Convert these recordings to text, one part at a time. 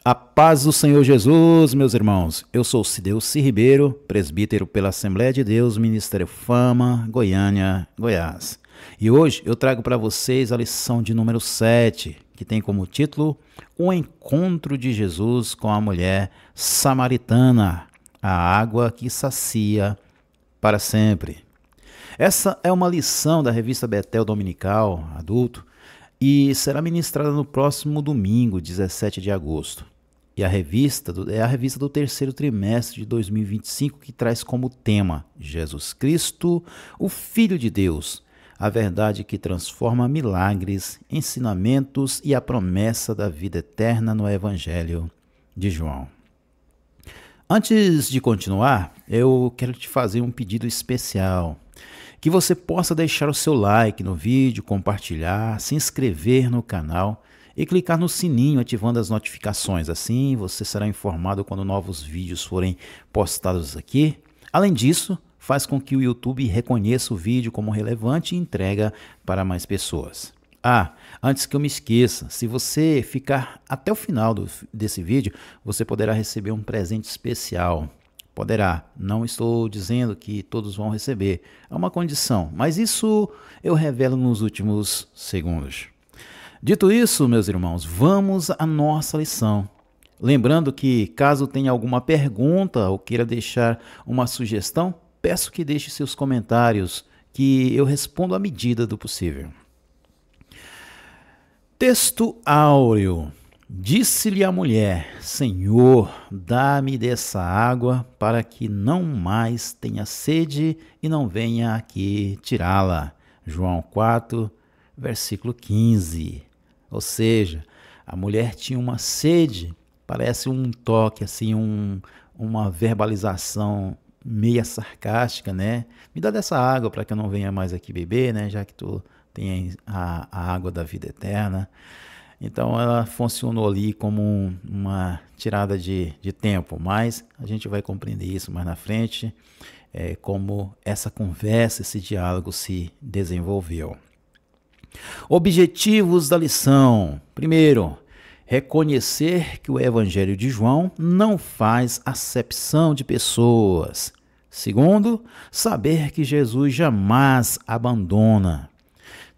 A paz do Senhor Jesus, meus irmãos. Eu sou Cideuci Ribeiro, presbítero pela Assembleia de Deus, Ministério Fama, Goiânia, Goiás. E hoje eu trago para vocês a lição de número 7, que tem como título O Encontro de Jesus com a Mulher Samaritana, a água que sacia para sempre. Essa é uma lição da revista Betel Dominical, adulto, e será ministrada no próximo domingo, 17 de agosto. E é a revista do terceiro trimestre de 2025 que traz como tema Jesus Cristo, o Filho de Deus, a verdade que transforma milagres, ensinamentos e a promessa da vida eterna no Evangelho de João. Antes de continuar, eu quero te fazer um pedido especial. Que você possa deixar o seu like no vídeo, compartilhar, se inscrever no canal e clicar no sininho ativando as notificações. Assim você será informado quando novos vídeos forem postados aqui. Além disso, faz com que o YouTube reconheça o vídeo como relevante e entrega para mais pessoas. Antes que eu me esqueça, se você ficar até o final desse vídeo, você poderá receber um presente especial. Poderá, não estou dizendo que todos vão receber, é uma condição, mas isso eu revelo nos últimos segundos. Dito isso, meus irmãos, vamos à nossa lição. Lembrando que, caso tenha alguma pergunta ou queira deixar uma sugestão, peço que deixe seus comentários, que eu respondo à medida do possível. Texto áureo. Disse-lhe a mulher: Senhor, dá-me dessa água para que não mais tenha sede e não venha aqui tirá-la. João 4, versículo 15. Ou seja, a mulher tinha uma sede, parece um toque, assim, uma verbalização meia sarcástica, né? Me dá dessa água para que eu não venha mais aqui beber, né? Já que tu tem a água da vida eterna. Então ela funcionou ali como uma tirada de tempo, mas a gente vai compreender isso mais na frente, como essa conversa, esse diálogo se desenvolveu. Objetivos da lição. Primeiro, reconhecer que o Evangelho de João não faz acepção de pessoas. Segundo, saber que Jesus jamais abandona.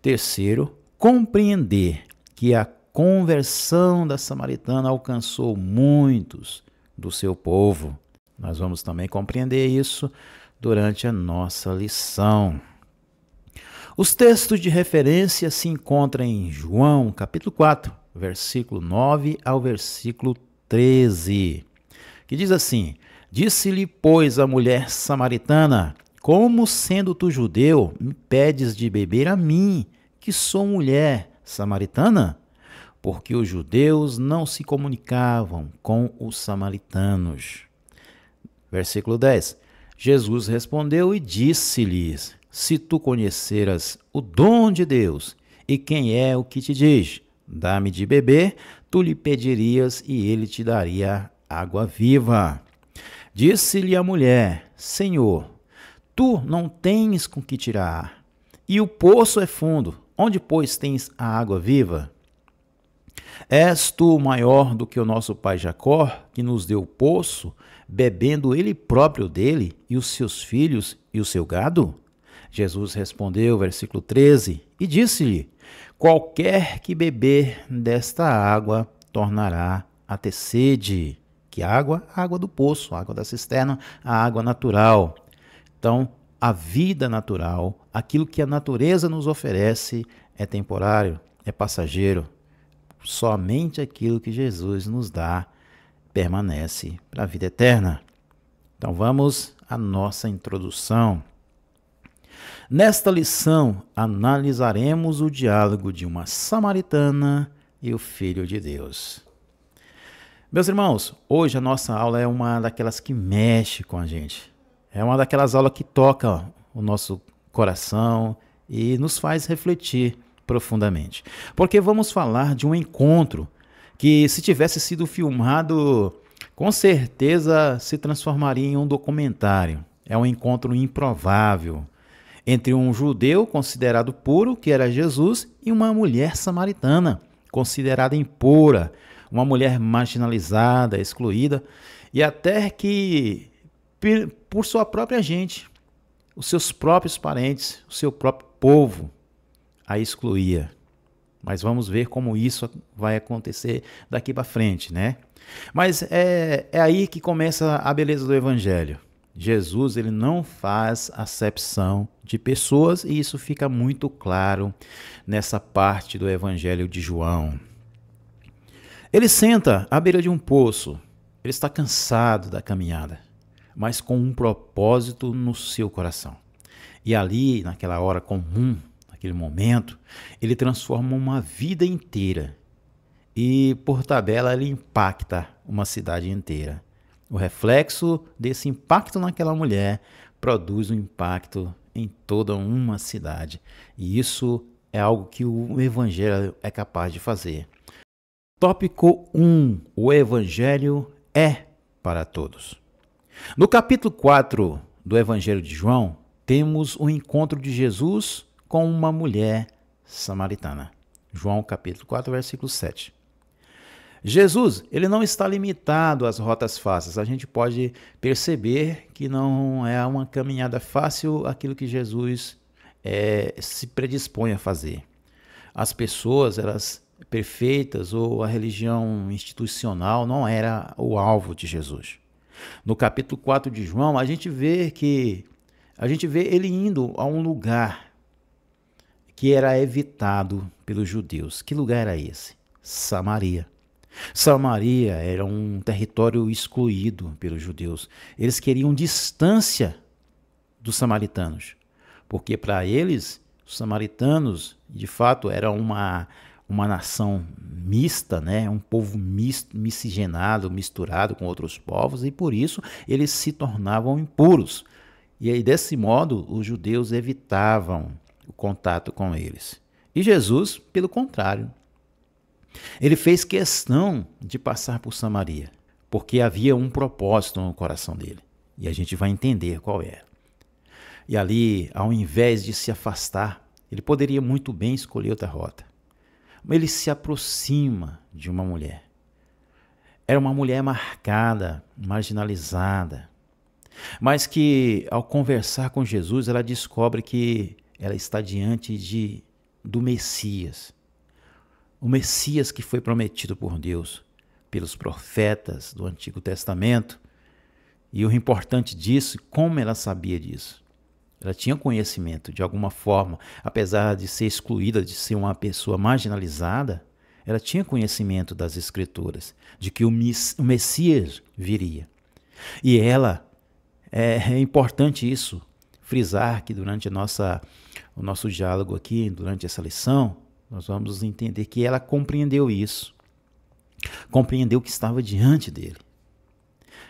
Terceiro, compreender que a conversão da samaritana alcançou muitos do seu povo. Nós vamos também compreender isso durante a nossa lição. Os textos de referência se encontram em João, capítulo 4, versículo 9 ao versículo 13, que diz assim: Disse-lhe, pois, a mulher samaritana: Como sendo tu judeu, me pedes de beber a mim, que sou mulher samaritana? Porque os judeus não se comunicavam com os samaritanos. Versículo 10. Jesus respondeu e disse-lhes: Se tu conheceras o dom de Deus, e quem é o que te diz, dá-me de beber, tu lhe pedirias e ele te daria água viva. Disse-lhe a mulher: Senhor, tu não tens com que tirar, e o poço é fundo, onde, pois, tens a água viva? És tu maior do que o nosso pai Jacó, que nos deu o poço, bebendo ele próprio dele, e os seus filhos e o seu gado? Jesus respondeu, versículo 13, e disse-lhe: Qualquer que beber desta água tornará a ter sede. Que água? A água do poço, a água da cisterna, a água natural. Então, a vida natural, aquilo que a natureza nos oferece, é temporário, é passageiro. Somente aquilo que Jesus nos dá permanece para a vida eterna. Então vamos à nossa introdução. Nesta lição, analisaremos o diálogo de uma samaritana e o Filho de Deus. Meus irmãos, hoje a nossa aula é uma daquelas que mexe com a gente. É uma daquelas aulas que toca o nosso coração e nos faz refletir profundamente. Porque vamos falar de um encontro que, se tivesse sido filmado, com certeza se transformaria em um documentário. É um encontro improvável entre um judeu considerado puro, que era Jesus, e uma mulher samaritana, considerada impura. uma mulher marginalizada, excluída, e até que por sua própria gente, os seus próprios parentes, o seu próprio povo a excluía. Mas vamos ver como isso vai acontecer daqui para frente, né? Mas é aí que começa a beleza do Evangelho. Jesus, ele não faz acepção de pessoas e isso fica muito claro nessa parte do Evangelho de João. Ele senta à beira de um poço. Ele está cansado da caminhada, mas com um propósito no seu coração. E ali, naquela hora comum, naquele momento, ele transforma uma vida inteira. E, por tabela, ele impacta uma cidade inteira. O reflexo desse impacto naquela mulher produz um impacto em toda uma cidade. E isso é algo que o Evangelho é capaz de fazer. Tópico 1. O Evangelho é para todos. No capítulo 4 do Evangelho de João, temos o encontro de Jesus com uma mulher samaritana. João capítulo 4, versículo 7. Jesus, ele não está limitado às rotas fáceis. A gente pode perceber que não é uma caminhada fácil aquilo que Jesus se predispõe a fazer. As pessoas, elas perfeitas ou a religião institucional não era o alvo de Jesus. No capítulo 4 de João, a gente vê ele indo a um lugar que era evitado pelos judeus. Que lugar era esse? Samaria. Samaria era um território excluído pelos judeus. Eles queriam distância dos samaritanos, porque para eles, os samaritanos, de fato, eram uma nação mista, né? Um povo miscigenado, misturado com outros povos, e por isso eles se tornavam impuros. E aí, desse modo, os judeus evitavam o contato com eles. E Jesus, pelo contrário, ele fez questão de passar por Samaria, porque havia um propósito no coração dele. E a gente vai entender qual era. E ali, ao invés de se afastar, ele poderia muito bem escolher outra rota. Ele se aproxima de uma mulher. Era uma mulher marcada, marginalizada, mas que, ao conversar com Jesus, ela descobre que ela está diante do Messias. O Messias que foi prometido por Deus, pelos profetas do Antigo Testamento. E o importante disso, como ela sabia disso? Ela tinha conhecimento de alguma forma, apesar de ser excluída, de ser uma pessoa marginalizada, ela tinha conhecimento das Escrituras, de que o Messias viria. E é importante isso, frisar que durante o nosso diálogo aqui, durante essa lição, nós vamos entender que ela compreendeu isso, compreendeu que estava diante dele.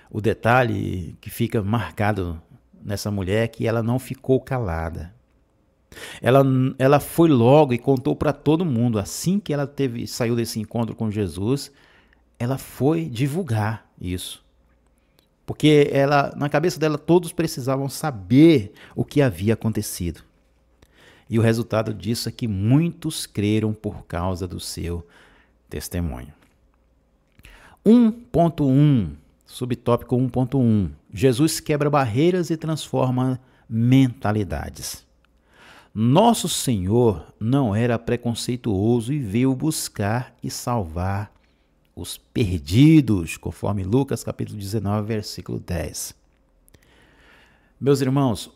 O detalhe que fica marcado nessa mulher é que ela não ficou calada. Ela foi logo e contou para todo mundo. Assim que ela saiu desse encontro com Jesus, ela foi divulgar isso. Porque na cabeça dela todos precisavam saber o que havia acontecido. E o resultado disso é que muitos creram por causa do seu testemunho. 1.1, subtópico 1.1. Jesus quebra barreiras e transforma mentalidades. Nosso Senhor não era preconceituoso e veio buscar e salvar os perdidos, conforme Lucas capítulo 19, versículo 10. Meus irmãos,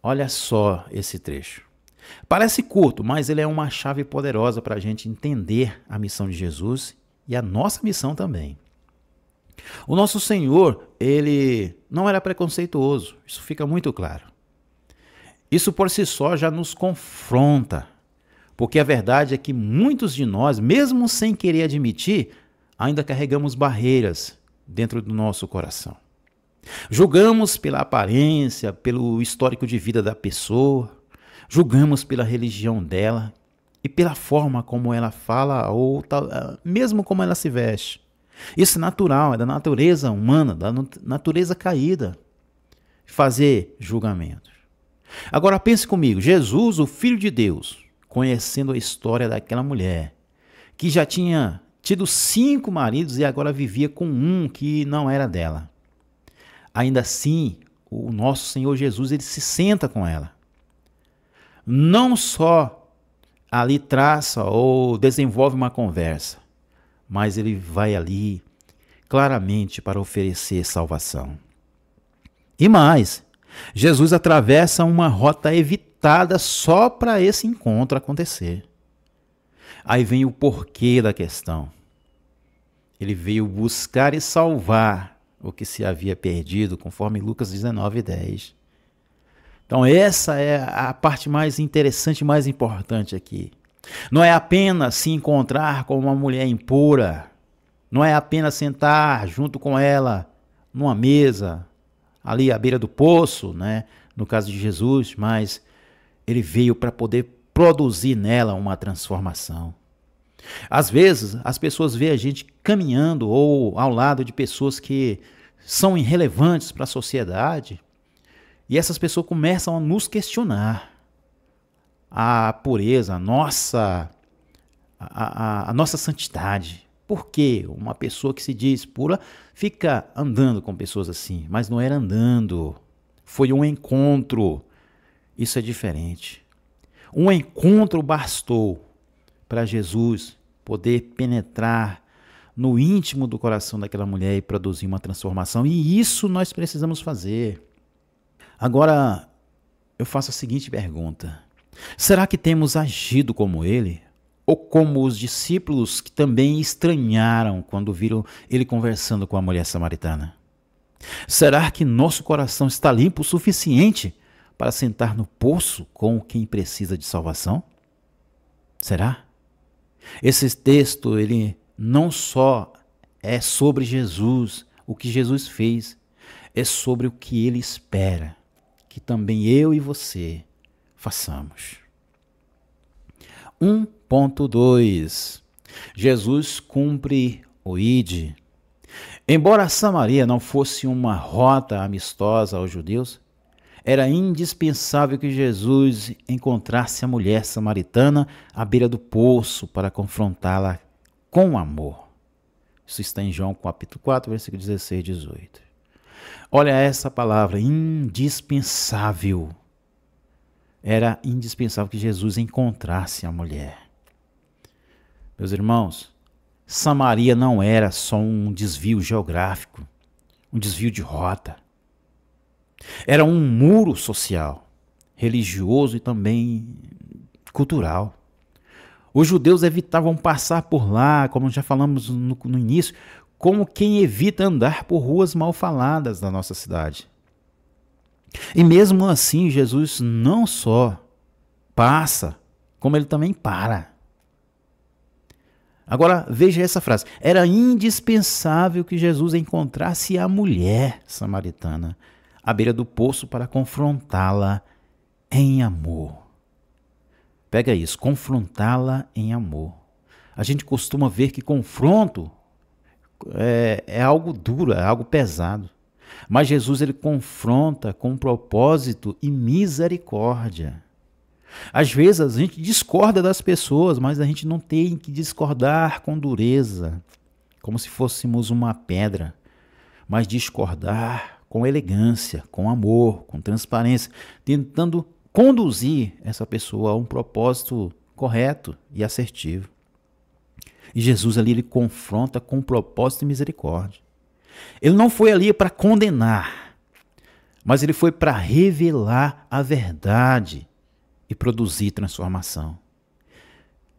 olha só esse trecho. Parece curto, mas ele é uma chave poderosa para a gente entender a missão de Jesus e a nossa missão também. O nosso Senhor, ele não era preconceituoso, isso fica muito claro. Isso por si só já nos confronta, porque a verdade é que muitos de nós, mesmo sem querer admitir, ainda carregamos barreiras dentro do nosso coração. Julgamos pela aparência, pelo histórico de vida da pessoa, julgamos pela religião dela e pela forma como ela fala ou mesmo como ela se veste. Isso é natural, é da natureza humana, da natureza caída, fazer julgamentos. Agora pense comigo, Jesus, o Filho de Deus, conhecendo a história daquela mulher, que já tinha tido 5 maridos e agora vivia com um que não era dela. Ainda assim, o nosso Senhor Jesus, ele se senta com ela. Não só ali traça ou desenvolve uma conversa, mas ele vai ali claramente para oferecer salvação. E mais, Jesus atravessa uma rota evitada só para esse encontro acontecer. Aí vem o porquê da questão. Ele veio buscar e salvar o que se havia perdido, conforme Lucas 19:10. Então essa é a parte mais interessante, mais importante aqui. Não é apenas se encontrar com uma mulher impura, não é apenas sentar junto com ela numa mesa, ali à beira do poço, né? No caso de Jesus, mas ele veio para poder produzir nela uma transformação. Às vezes, as pessoas veem a gente caminhando ou ao lado de pessoas que são irrelevantes para a sociedade, e essas pessoas começam a nos questionar a pureza, a nossa santidade. Por que uma pessoa que se diz pura fica andando com pessoas assim? Mas não era andando, foi um encontro. Isso é diferente. Um encontro bastou para Jesus poder penetrar no íntimo do coração daquela mulher e produzir uma transformação. E isso nós precisamos fazer. Agora, eu faço a seguinte pergunta. Será que temos agido como ele? Ou como os discípulos que também estranharam quando viram ele conversando com a mulher samaritana? Será que nosso coração está limpo o suficiente para sentar no poço com quem precisa de salvação? Será? Esse texto, ele não só é sobre Jesus, o que Jesus fez, é sobre o que ele espera que também eu e você façamos. 1.2 Jesus cumpre o ide. Embora Samaria não fosse uma rota amistosa aos judeus, era indispensável que Jesus encontrasse a mulher samaritana à beira do poço para confrontá-la com amor. Isso está em João capítulo 4, versículo 16 e 18. Olha essa palavra, indispensável. Era indispensável que Jesus encontrasse a mulher. Meus irmãos, Samaria não era só um desvio geográfico, um desvio de rota. Era um muro social, religioso e também cultural. Os judeus evitavam passar por lá, como já falamos no início, como quem evita andar por ruas mal faladas da nossa cidade. E mesmo assim, Jesus não só passa, como ele também para. Agora, veja essa frase. Era indispensável que Jesus encontrasse a mulher samaritana à beira do poço para confrontá-la em amor. Pega isso, confrontá-la em amor. A gente costuma ver que confronto é algo duro, é algo pesado. Mas Jesus, ele confronta com propósito e misericórdia. Às vezes a gente discorda das pessoas, mas a gente não tem que discordar com dureza, como se fôssemos uma pedra, mas discordar com elegância, com amor, com transparência, tentando conduzir essa pessoa a um propósito correto e assertivo. E Jesus ali, ele confronta com propósito e misericórdia. Ele não foi ali para condenar, mas ele foi para revelar a verdade e produzir transformação.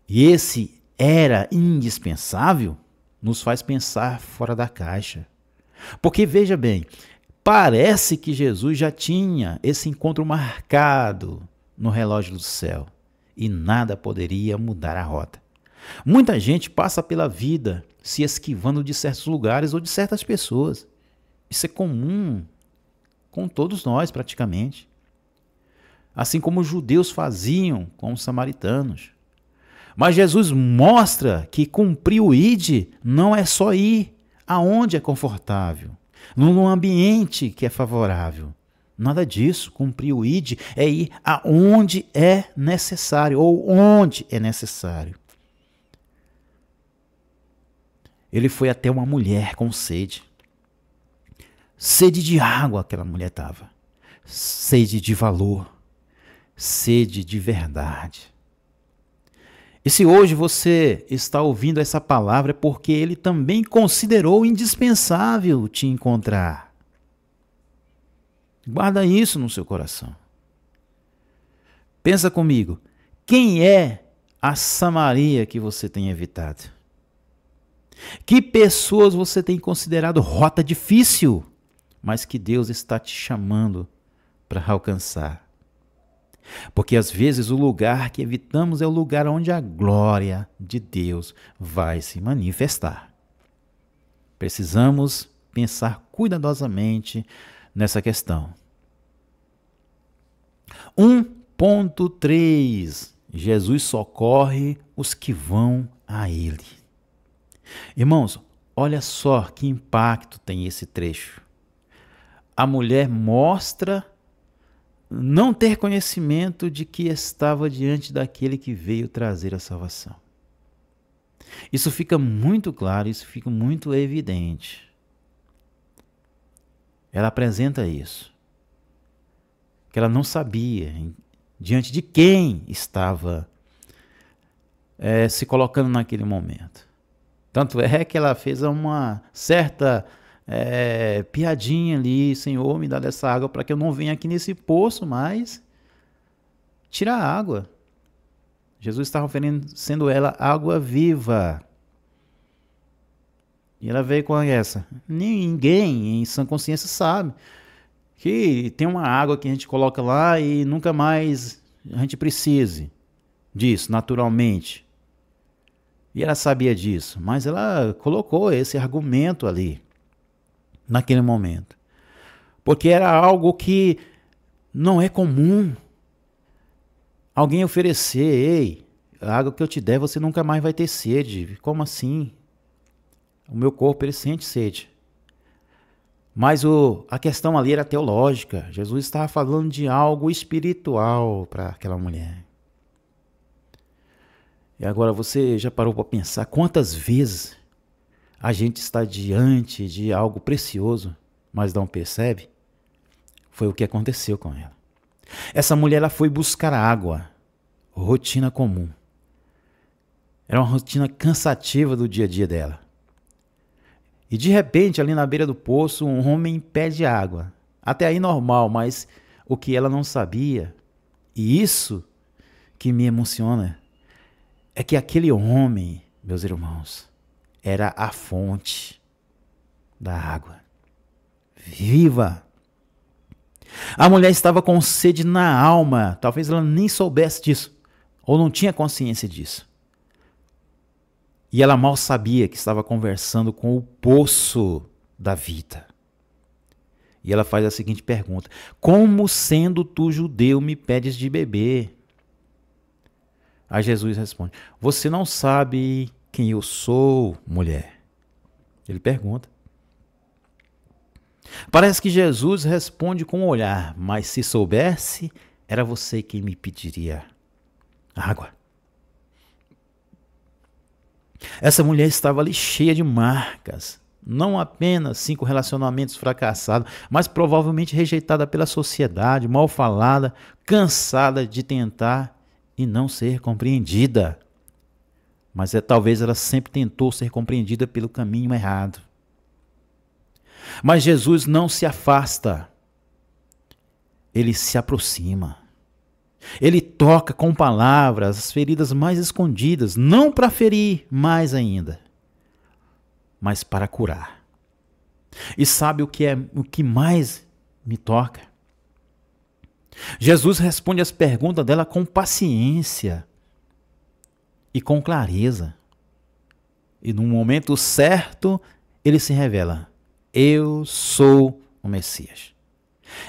E esse era indispensável nos faz pensar fora da caixa. Porque, veja bem, parece que Jesus já tinha esse encontro marcado no relógio do céu e nada poderia mudar a rota. Muita gente passa pela vida se esquivando de certos lugares ou de certas pessoas. Isso é comum com todos nós, praticamente. Assim como os judeus faziam com os samaritanos. Mas Jesus mostra que cumprir o ide não é só ir aonde é confortável, num ambiente que é favorável. Nada disso. Cumprir o ide é ir aonde é necessário ou onde é necessário. Ele foi até uma mulher com sede. Sede de água aquela mulher estava. Sede de valor. Sede de verdade. E se hoje você está ouvindo essa palavra é porque ele também considerou indispensável te encontrar. Guarda isso no seu coração. Pensa comigo, quem é a Samaria que você tem evitado? Que pessoas você tem considerado rota difícil, mas que Deus está te chamando para alcançar? Porque às vezes o lugar que evitamos é o lugar onde a glória de Deus vai se manifestar. Precisamos pensar cuidadosamente nessa questão. 1.3 Jesus socorre os que vão a Ele. Irmãos, olha só que impacto tem esse trecho. A mulher mostra não ter conhecimento de que estava diante daquele que veio trazer a salvação. Isso fica muito claro, isso fica muito evidente. Ela apresenta isso. Que ela não sabia diante de quem estava se colocando naquele momento. Tanto é que ela fez uma certa piadinha ali: Senhor, me dá dessa água para que eu não venha aqui nesse poço mais tirar água. Jesus estava oferecendo ela água viva. E ela veio com essa. Ninguém em sã consciência sabe que tem uma água que a gente coloca lá e nunca mais a gente precise disso, naturalmente. E ela sabia disso, mas ela colocou esse argumento ali, naquele momento. Porque era algo que não é comum alguém oferecer: ei, a água que eu te der você nunca mais vai ter sede. Como assim? O meu corpo ele sente sede. Mas a questão ali era teológica. Jesus estava falando de algo espiritual para aquela mulher. E agora você já parou para pensar quantas vezes a gente está diante de algo precioso, mas não percebe? Foi o que aconteceu com ela. Essa mulher ela foi buscar água, rotina comum. Era uma rotina cansativa do dia a dia dela. E de repente, ali na beira do poço, um homem pede água. Até aí normal, mas o que ela não sabia, e isso que me emociona, é que aquele homem, meus irmãos, era a fonte da água viva. A mulher estava com sede na alma. Talvez ela nem soubesse disso, ou não tinha consciência disso. E ela mal sabia que estava conversando com o poço da vida. E ela faz a seguinte pergunta: como sendo tu judeu me pedes de beber? Aí Jesus responde: você não sabe quem eu sou, mulher? Ele pergunta. Parece que Jesus responde com um olhar: mas se soubesse, era você quem me pediria água. Essa mulher estava ali cheia de marcas, não apenas 5 relacionamentos fracassados, mas provavelmente rejeitada pela sociedade, mal falada, cansada de tentar e não ser compreendida. Mas talvez ela sempre tentou ser compreendida pelo caminho errado. Mas Jesus não se afasta, ele se aproxima. Ele toca com palavras as feridas mais escondidas, não para ferir mais ainda, mas para curar. E sabe o que mais me toca? Jesus responde as perguntas dela com paciência e com clareza. E no momento certo, ele se revela: eu sou o Messias.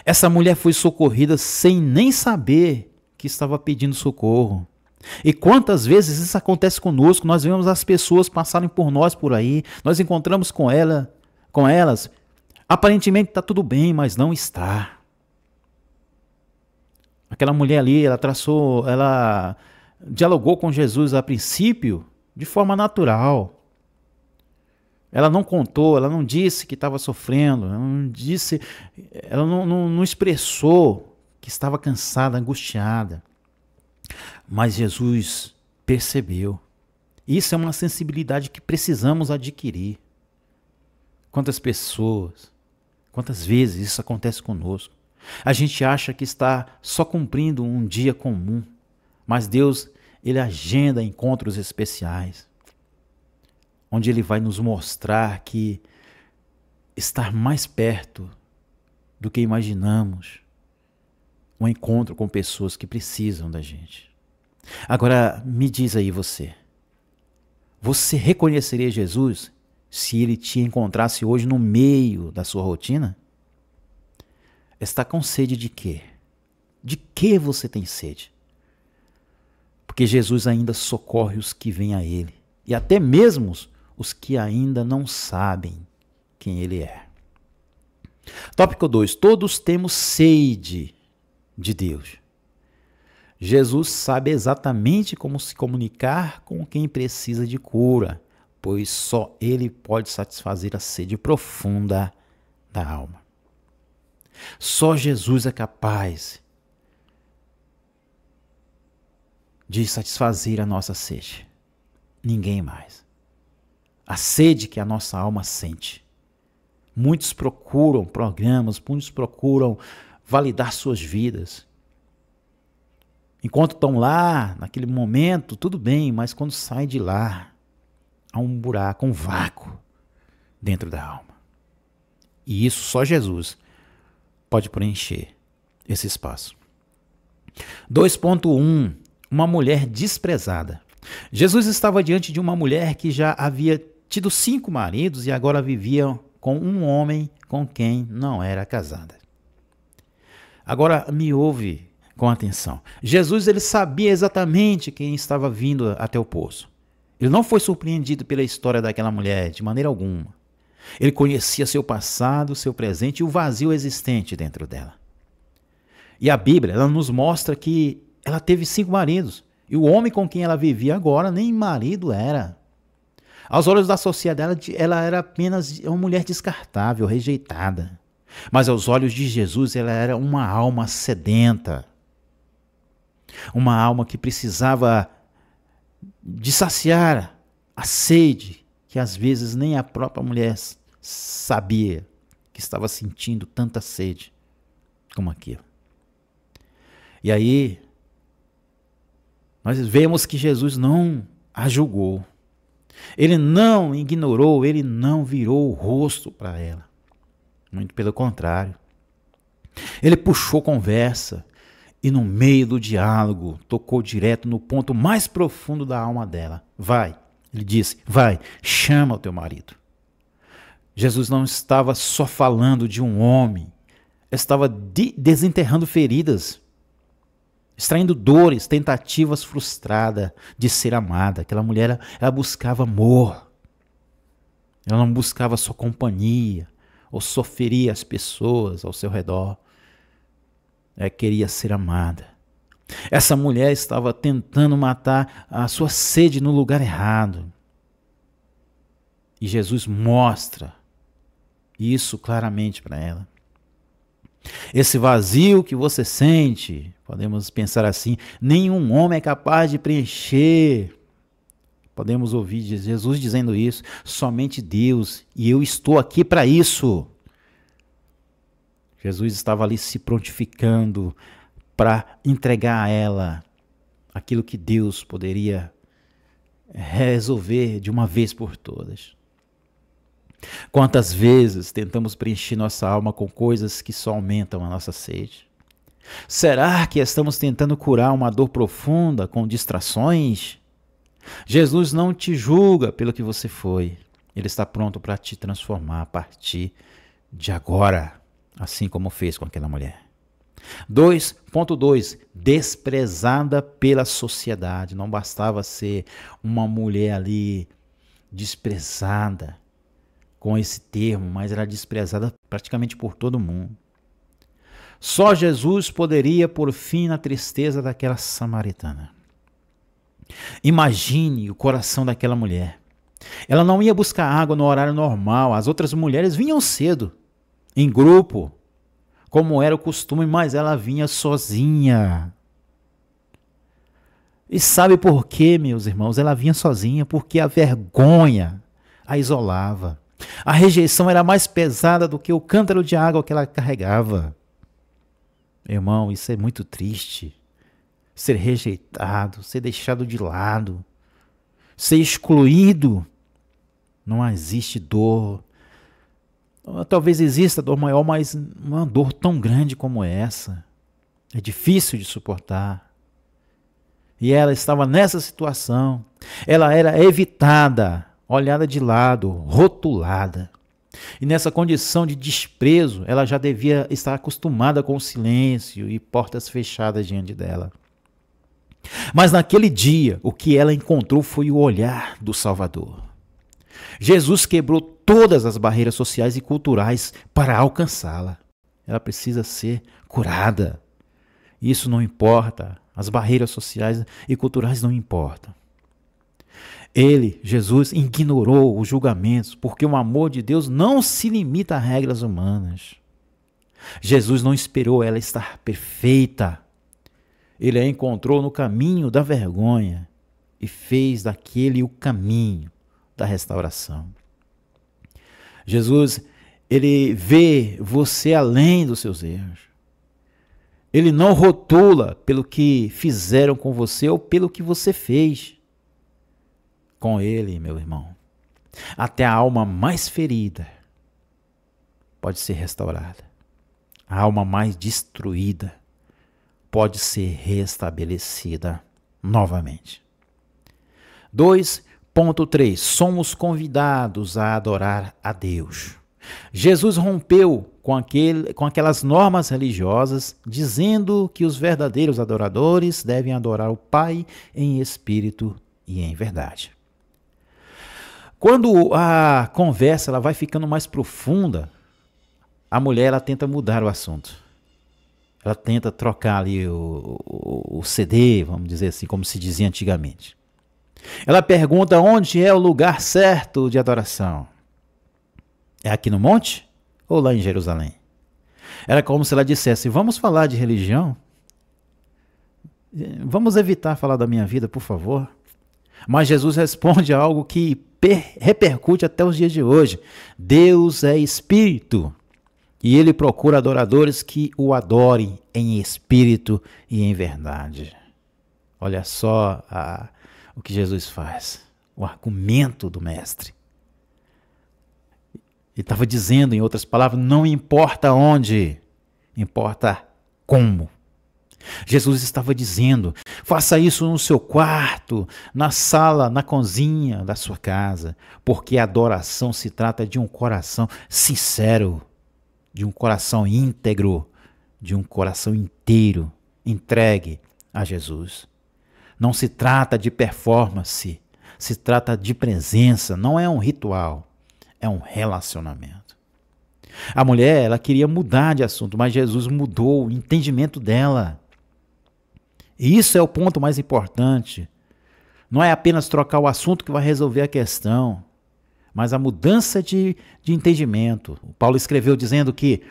Essa mulher foi socorrida sem nem saber que estava pedindo socorro. E quantas vezes isso acontece conosco? Nós vemos as pessoas passarem por nós por aí, nós encontramos com elas, aparentemente está tudo bem, mas não está. Aquela mulher ali, ela dialogou com Jesus a princípio de forma natural. Ela não contou, ela não disse que estava sofrendo, ela não disse, ela não expressou que estava cansada, angustiada. Mas Jesus percebeu. Isso é uma sensibilidade que precisamos adquirir. Quantas pessoas, quantas vezes isso acontece conosco? A gente acha que está só cumprindo um dia comum, mas Deus, Ele agenda encontros especiais, onde Ele vai nos mostrar que estar mais perto do que imaginamos, um encontro com pessoas que precisam da gente. Agora, me diz aí você reconheceria Jesus se Ele te encontrasse hoje no meio da sua rotina? Está com sede de quê? De que você tem sede? Porque Jesus ainda socorre os que vêm a Ele, e até mesmo os que ainda não sabem quem Ele é. Tópico 2. Todos temos sede de Deus. Jesus sabe exatamente como se comunicar com quem precisa de cura, pois só Ele pode satisfazer a sede profunda da alma. Só Jesus é capaz de satisfazer a nossa sede. Ninguém mais. A sede que a nossa alma sente. Muitos procuram programas, muitos procuram validar suas vidas. Enquanto estão lá, naquele momento, tudo bem, mas quando saem de lá, há um buraco, um vácuo dentro da alma. E isso só Jesus pode preencher esse espaço. 2.1. Uma mulher desprezada. Jesus estava diante de uma mulher que já havia tido 5 maridos e agora vivia com um homem com quem não era casada. Agora me ouve com atenção. Jesus, ele sabia exatamente quem estava vindo até o poço. Ele não foi surpreendido pela história daquela mulher de maneira alguma. Ele conhecia seu passado, seu presente e o vazio existente dentro dela. E a Bíblia, ela nos mostra que ela teve 5 maridos. E o homem com quem ela vivia agora nem marido era. Aos olhos da sociedade, ela era apenas uma mulher descartável, rejeitada. Mas aos olhos de Jesus, ela era uma alma sedenta. Uma alma que precisava de saciar a sede, que às vezes nem a própria mulher sabia que estava sentindo tanta sede como aquilo. E aí, nós vemos que Jesus não a julgou. Ele não ignorou, ele não virou o rosto para ela. Muito pelo contrário. Ele puxou conversa e no meio do diálogo tocou direto no ponto mais profundo da alma dela. Vai, ele disse, vai, chama o teu marido. Jesus não estava só falando de um homem, estava desenterrando feridas, extraindo dores, tentativas frustradas de ser amada. Aquela mulher, ela buscava amor. Ela não buscava só companhia, ou só ferir as pessoas ao seu redor. Ela queria ser amada. Essa mulher estava tentando matar a sua sede no lugar errado. E Jesus mostra isso claramente para ela. Esse vazio que você sente, podemos pensar assim, nenhum homem é capaz de preencher. Podemos ouvir Jesus dizendo isso, somente Deus, e eu estou aqui para isso. Jesus estava ali se prontificando para entregar a ela aquilo que Deus poderia resolver de uma vez por todas. Quantas vezes tentamos preencher nossa alma com coisas que só aumentam a nossa sede? Será que estamos tentando curar uma dor profunda com distrações? Jesus não te julga pelo que você foi. Ele está pronto para te transformar a partir de agora, assim como fez com aquela mulher. 2.2. Desprezada pela sociedade. Não bastava ser uma mulher ali desprezada com esse termo, mas era desprezada praticamente por todo mundo. Só Jesus poderia pôr fim na tristeza daquela samaritana. Imagine o coração daquela mulher. Ela não ia buscar água no horário normal. As outras mulheres vinham cedo, em grupo, como era o costume, mas ela vinha sozinha. E sabe por quê, meus irmãos? Ela vinha sozinha porque a vergonha a isolava. A rejeição era mais pesada do que o cântaro de água que ela carregava. Irmão, isso é muito triste. Ser rejeitado, ser deixado de lado, ser excluído. Não existe dor. Talvez exista dor maior, mas uma dor tão grande como essa. É difícil de suportar. E ela estava nessa situação. Ela era evitada, olhada de lado, rotulada. E nessa condição de desprezo, ela já devia estar acostumada com o silêncio e portas fechadas diante dela. Mas naquele dia, o que ela encontrou foi o olhar do Salvador. Jesus quebrou todas as barreiras sociais e culturais para alcançá-la. Ela precisa ser curada. Isso não importa. As barreiras sociais e culturais não importam. Ele, Jesus, ignorou os julgamentos, porque o amor de Deus não se limita a regras humanas. Jesus não esperou ela estar perfeita. Ele a encontrou no caminho da vergonha e fez daquele o caminho da restauração. Jesus, ele vê você além dos seus erros. Ele não rotula pelo que fizeram com você ou pelo que você fez com ele, meu irmão. Até a alma mais ferida pode ser restaurada. A alma mais destruída pode ser restabelecida novamente. 2.3. Somos convidados a adorar a Deus. Jesus rompeu com aquelas normas religiosas, dizendo que os verdadeiros adoradores devem adorar o Pai em espírito e em verdade. Quando a conversa ela vai ficando mais profunda, a mulher ela tenta mudar o assunto. Ela tenta trocar ali o CD, vamos dizer assim, como se dizia antigamente. Ela pergunta onde é o lugar certo de adoração. É aqui no monte ou lá em Jerusalém? Era como se ela dissesse, vamos falar de religião? Vamos evitar falar da minha vida, por favor? Mas Jesus responde a algo que repercute até os dias de hoje. Deus é espírito e ele procura adoradores que o adorem em espírito e em verdade. Olha só o que Jesus faz, o argumento do mestre. Ele estava dizendo, em outras palavras, não importa onde, importa como. Jesus estava dizendo, faça isso no seu quarto, na sala, na cozinha da sua casa, porque a adoração se trata de um coração sincero, de um coração íntegro, de um coração inteiro, entregue a Jesus. Não se trata de performance, se trata de presença, não é um ritual, é um relacionamento. A mulher, ela queria mudar de assunto, mas Jesus mudou o entendimento dela. E isso é o ponto mais importante. Não é apenas trocar o assunto que vai resolver a questão, mas a mudança de entendimento. O Paulo escreveu dizendo que,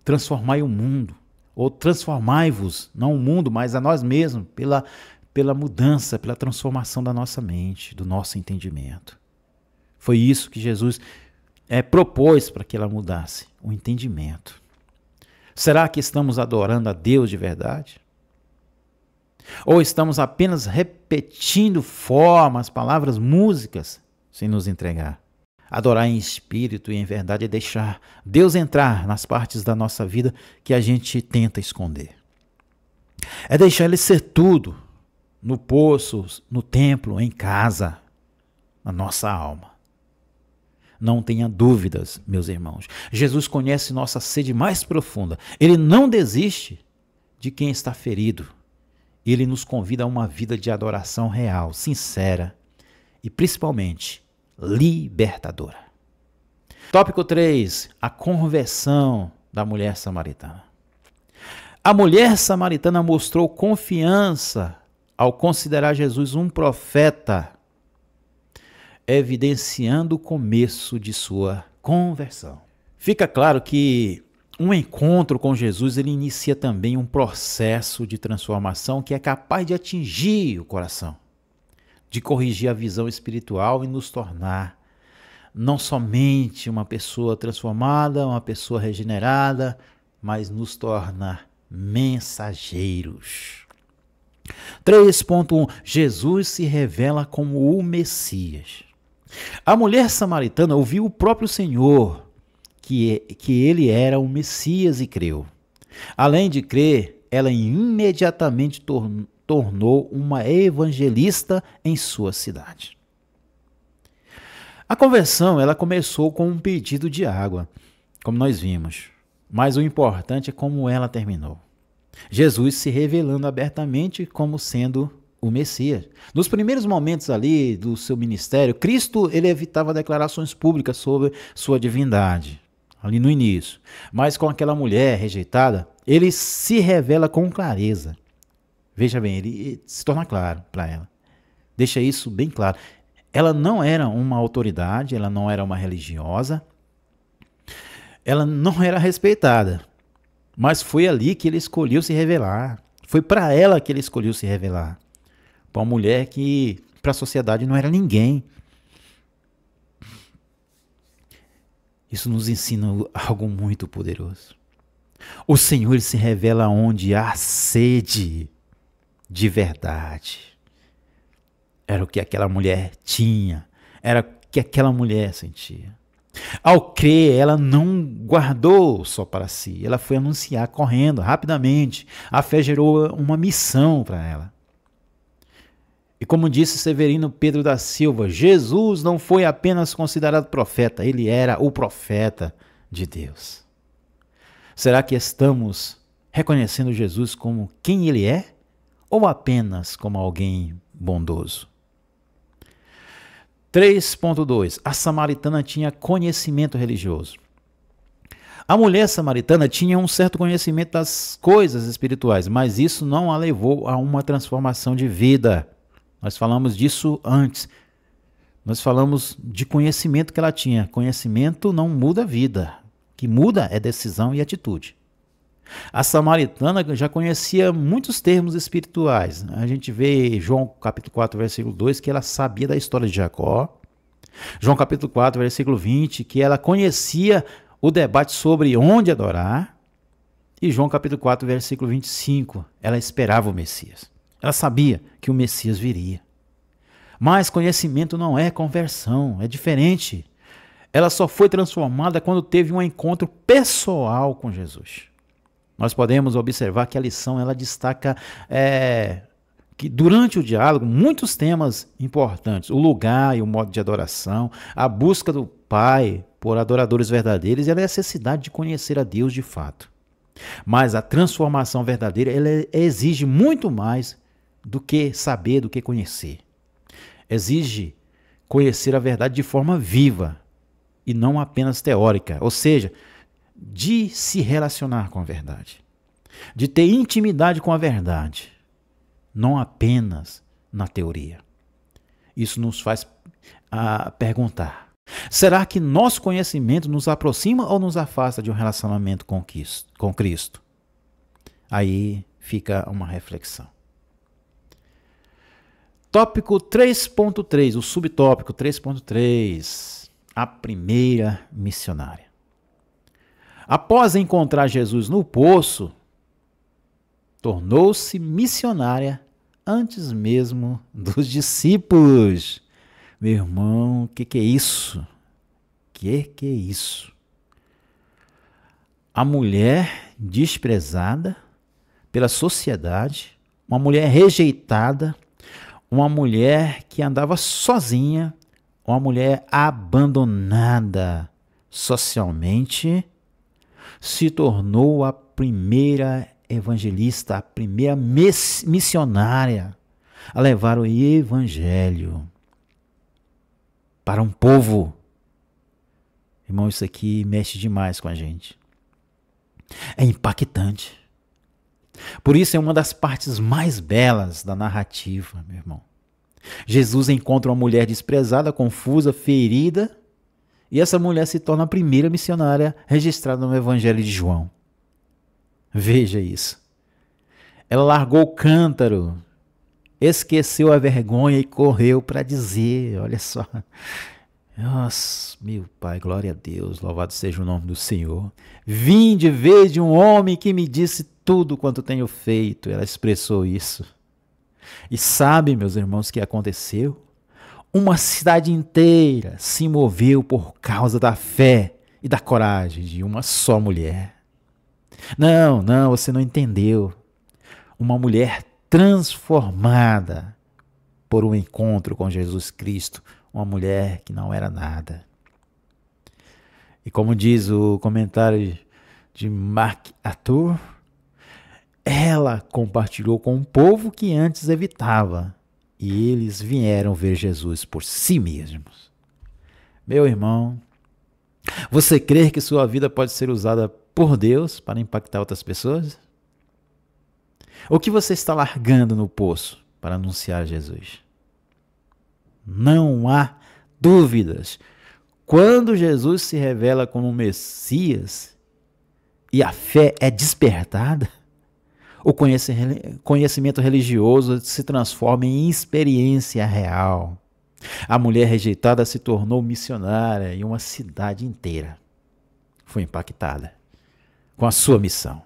transformai o mundo, ou transformai-vos, não o mundo, mas a nós mesmos, pela mudança, pela transformação da nossa mente, do nosso entendimento. Foi isso que Jesus propôs para que ela mudasse, o entendimento. Será que estamos adorando a Deus de verdade? Ou estamos apenas repetindo formas, palavras, músicas, sem nos entregar? Adorar em espírito e em verdade é deixar Deus entrar nas partes da nossa vida que a gente tenta esconder. É deixar Ele ser tudo, no poço, no templo, em casa, na nossa alma. Não tenha dúvidas, meus irmãos. Jesus conhece nossa sede mais profunda. Ele não desiste de quem está ferido. Ele nos convida a uma vida de adoração real, sincera e principalmente libertadora. Tópico 3. A conversão da mulher samaritana. A mulher samaritana mostrou confiança ao considerar Jesus um profeta. evidenciando o começo de sua conversão. Fica claro que um encontro com Jesus ele inicia também um processo de transformação que é capaz de atingir o coração, de corrigir a visão espiritual e nos tornar não somente uma pessoa transformada, uma pessoa regenerada, mas nos torna mensageiros. 3.1 Jesus se revela como o Messias. A mulher samaritana ouviu o próprio Senhor que ele era o Messias e creu. Além de crer, ela imediatamente tornou uma evangelista em sua cidade. A conversão ela começou com um pedido de água, como nós vimos, mas o importante é como ela terminou. Jesus se revelando abertamente como sendo o Messias. Nos primeiros momentos ali do seu ministério, Cristo ele evitava declarações públicas sobre sua divindade, ali no início. Mas com aquela mulher rejeitada, ele se revela com clareza. Veja bem, ele se torna claro para ela. Deixa isso bem claro. Ela não era uma autoridade, ela não era uma religiosa, ela não era respeitada. Mas foi ali que ele escolheu se revelar. Foi para ela que ele escolheu se revelar. Para uma mulher que para a sociedade não era ninguém. Isso nos ensina algo muito poderoso. O Senhor se revela onde há sede de verdade. Era o que aquela mulher tinha. Era o que aquela mulher sentia. Ao crer, ela não guardou só para si. Ela foi anunciar correndo, rapidamente. A fé gerou uma missão para ela. E como disse Severino Pedro da Silva, Jesus não foi apenas considerado profeta, ele era o profeta de Deus. Será que estamos reconhecendo Jesus como quem ele é? Ou apenas como alguém bondoso? 3.2 A samaritana tinha conhecimento religioso. A mulher samaritana tinha um certo conhecimento das coisas espirituais, mas isso não a levou a uma transformação de vida. Nós falamos disso antes. Nós falamos de conhecimento que ela tinha. Conhecimento não muda a vida. O que muda é decisão e atitude. A samaritana já conhecia muitos termos espirituais. A gente vê João capítulo 4, versículo 2, que ela sabia da história de Jacó. João capítulo 4, versículo 20, que ela conhecia o debate sobre onde adorar. E João capítulo 4, versículo 25, ela esperava o Messias. Ela sabia que o Messias viria. Mas conhecimento não é conversão, é diferente. Ela só foi transformada quando teve um encontro pessoal com Jesus. Nós podemos observar que a lição ela destaca que durante o diálogo muitos temas importantes, o lugar e o modo de adoração, a busca do Pai por adoradores verdadeiros e a necessidade de conhecer a Deus de fato. Mas a transformação verdadeira ela exige muito mais do que saber, do que conhecer. Exige conhecer a verdade de forma viva e não apenas teórica, ou seja, de se relacionar com a verdade, de ter intimidade com a verdade, não apenas na teoria. Isso nos faz perguntar, será que nosso conhecimento nos aproxima ou nos afasta de um relacionamento com Cristo? Aí fica uma reflexão. Tópico 3.3, o subtópico 3.3, a primeira missionária. Após encontrar Jesus no poço, tornou-se missionária antes mesmo dos discípulos. Meu irmão, que é isso? Que é isso? A mulher desprezada pela sociedade, uma mulher rejeitada, uma mulher que andava sozinha, uma mulher abandonada socialmente, se tornou a primeira evangelista, a primeira missionária a levar o evangelho para um povo. Irmão, isso aqui mexe demais com a gente. É impactante. Por isso é uma das partes mais belas da narrativa, meu irmão. Jesus encontra uma mulher desprezada, confusa, ferida, e essa mulher se torna a primeira missionária registrada no Evangelho de João. Veja isso. Ela largou o cântaro, esqueceu a vergonha e correu para dizer, olha só. Nossa, meu Pai, glória a Deus, louvado seja o nome do Senhor. Vim de vez de um homem que me disse tudo quanto tenho feito. Ela expressou isso. E sabe, meus irmãos, o que aconteceu? Uma cidade inteira se moveu por causa da fé e da coragem de uma só mulher. Não, você não entendeu. Uma mulher transformada por um encontro com Jesus Cristo, uma mulher que não era nada. E como diz o comentário de MacArthur, ela compartilhou com um povo que antes evitava, e eles vieram ver Jesus por si mesmos. Meu irmão, você crê que sua vida pode ser usada por Deus para impactar outras pessoas? O que você está largando no poço para anunciar Jesus? Não há dúvidas. Quando Jesus se revela como Messias e a fé é despertada, o conhecimento religioso se transforma em experiência real. A mulher rejeitada se tornou missionária e uma cidade inteira foi impactada com a sua missão.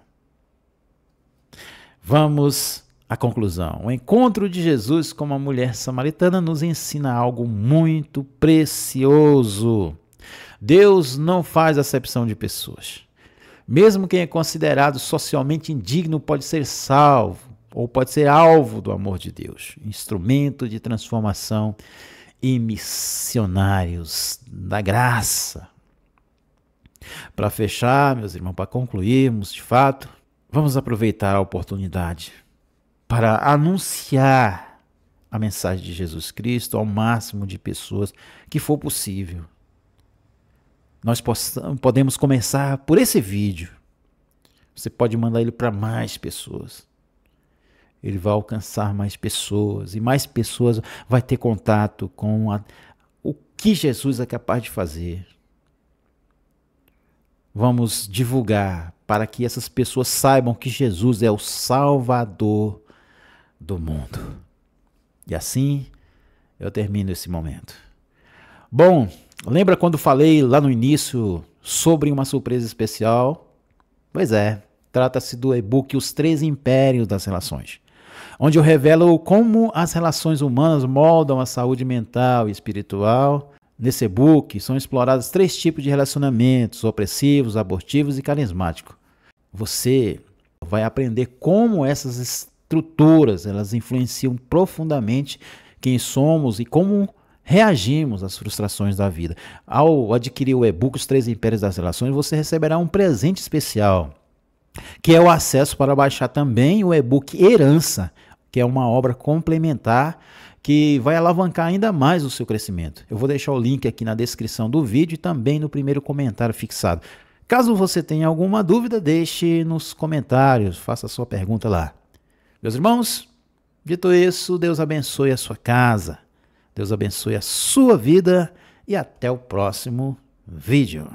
Vamos à conclusão. O encontro de Jesus com uma mulher samaritana nos ensina algo muito precioso. Deus não faz acepção de pessoas. Mesmo quem é considerado socialmente indigno pode ser salvo ou pode ser alvo do amor de Deus, instrumento de transformação e missionários da graça. Para fechar, meus irmãos, para concluirmos, de fato, vamos aproveitar a oportunidade para anunciar a mensagem de Jesus Cristo ao máximo de pessoas que for possível. Nós podemos começar por esse vídeo. Você pode mandar ele para mais pessoas. Ele vai alcançar mais pessoas e mais pessoas vai ter contato com o que Jesus é capaz de fazer. Vamos divulgar para que essas pessoas saibam que Jesus é o Salvador do mundo. E assim eu termino esse momento. Bom, lembra quando falei lá no início sobre uma surpresa especial? Pois é, trata-se do e-book Os Três Impérios das Relações, onde eu revelo como as relações humanas moldam a saúde mental e espiritual. Nesse e-book são explorados 3 tipos de relacionamentos: opressivos, abortivos e carismáticos. Você vai aprender como essas estruturas elas influenciam profundamente quem somos e como reagimos às frustrações da vida. Ao adquirir o e-book Os Três Impérios das Relações, você receberá um presente especial, que é o acesso para baixar também o e-book Herança, que é uma obra complementar que vai alavancar ainda mais o seu crescimento. Eu vou deixar o link aqui na descrição do vídeo e também no primeiro comentário fixado. Caso você tenha alguma dúvida, deixe nos comentários, faça a sua pergunta lá. Meus irmãos, dito isso, Deus abençoe a sua casa, Deus abençoe a sua vida e até o próximo vídeo.